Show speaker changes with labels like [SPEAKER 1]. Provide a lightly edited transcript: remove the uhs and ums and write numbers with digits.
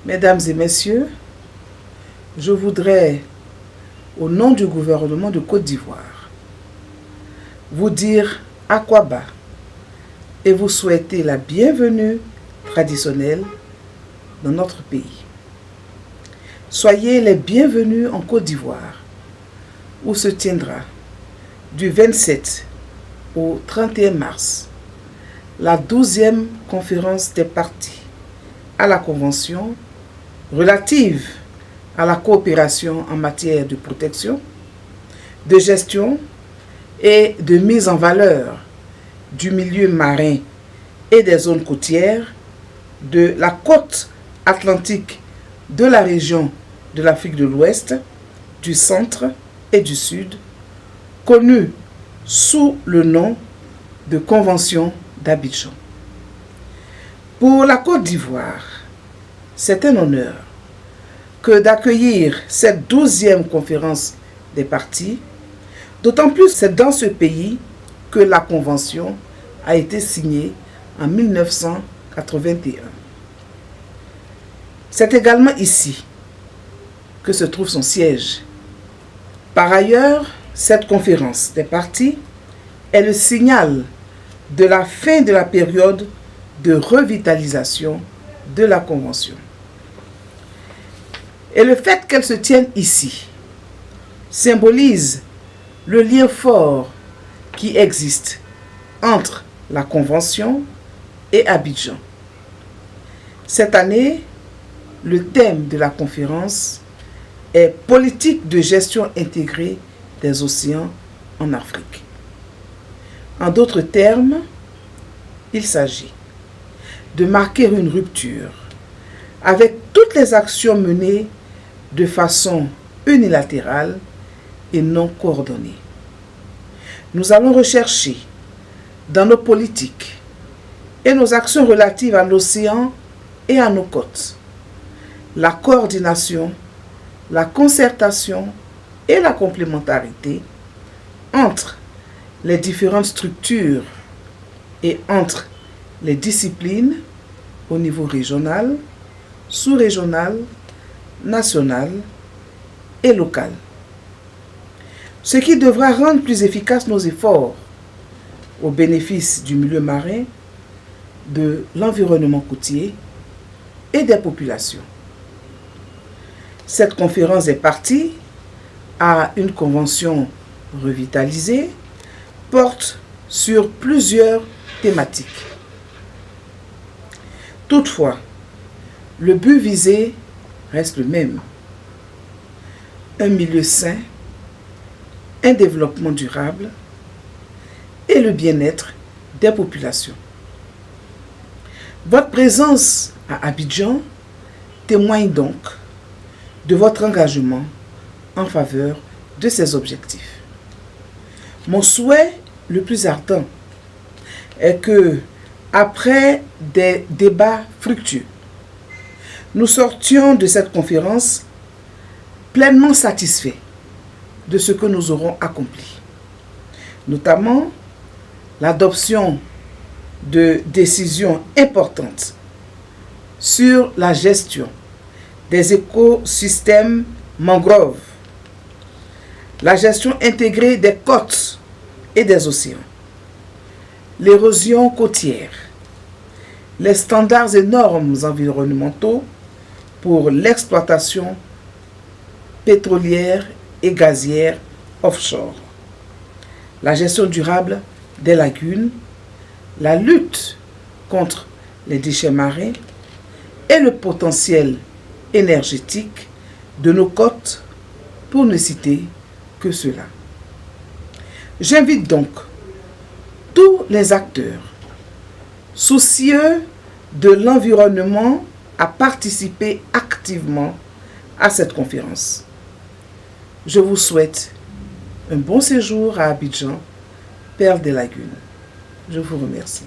[SPEAKER 1] Mesdames et messieurs, je voudrais, au nom du gouvernement de Côte d'Ivoire, vous dire Akwaba et vous souhaiter la bienvenue traditionnelle dans notre pays. Soyez les bienvenus en Côte d'Ivoire, où se tiendra du 27 au 31 mars la 12e conférence des parties à la Convention relative à la coopération en matière de protection, de gestion et de mise en valeur du milieu marin et des zones côtières de la côte atlantique de la région de l'Afrique de l'Ouest, du Centre et du Sud, connue sous le nom de Convention d'Abidjan. Pour la Côte d'Ivoire, c'est un honneur que d'accueillir cette 12e conférence des parties, d'autant plus c'est dans ce pays que la Convention a été signée en 1981. C'est également ici que se trouve son siège. Par ailleurs, cette conférence des parties est le signal de la fin de la période de revitalisation de la Convention. Et le fait qu'elle se tienne ici symbolise le lien fort qui existe entre la Convention et Abidjan. Cette année, le thème de la conférence est « Politique de gestion intégrée des océans en Afrique ». En d'autres termes, il s'agit de marquer une rupture avec toutes les actions menées de façon unilatérale et non coordonnée. Nous allons rechercher dans nos politiques et nos actions relatives à l'océan et à nos côtes la coordination, la concertation et la complémentarité entre les différentes structures et entre les disciplines au niveau régional, sous-régional, national et local. Ce qui devra rendre plus efficaces nos efforts au bénéfice du milieu marin, de l'environnement côtier et des populations. Cette conférence est partie à une convention revitalisée, porte sur plusieurs thématiques. Toutefois, le but visé reste le même. Un milieu sain, un développement durable et le bien-être des populations. Votre présence à Abidjan témoigne donc de votre engagement en faveur de ces objectifs. Mon souhait le plus ardent est que, après des débats fructueux, nous sortions de cette conférence pleinement satisfaits de ce que nous aurons accompli, notamment l'adoption de décisions importantes sur la gestion des écosystèmes mangroves, la gestion intégrée des côtes et des océans, l'érosion côtière, les standards et normes environnementaux pour l'exploitation pétrolière et gazière offshore, la gestion durable des lagunes, la lutte contre les déchets marins et le potentiel énergétique de nos côtes, pour ne citer que cela. J'invite donc tous les acteurs soucieux de l'environnement à participer activement à cette conférence. Je vous souhaite un bon séjour à Abidjan, perle des lagunes. Je vous remercie.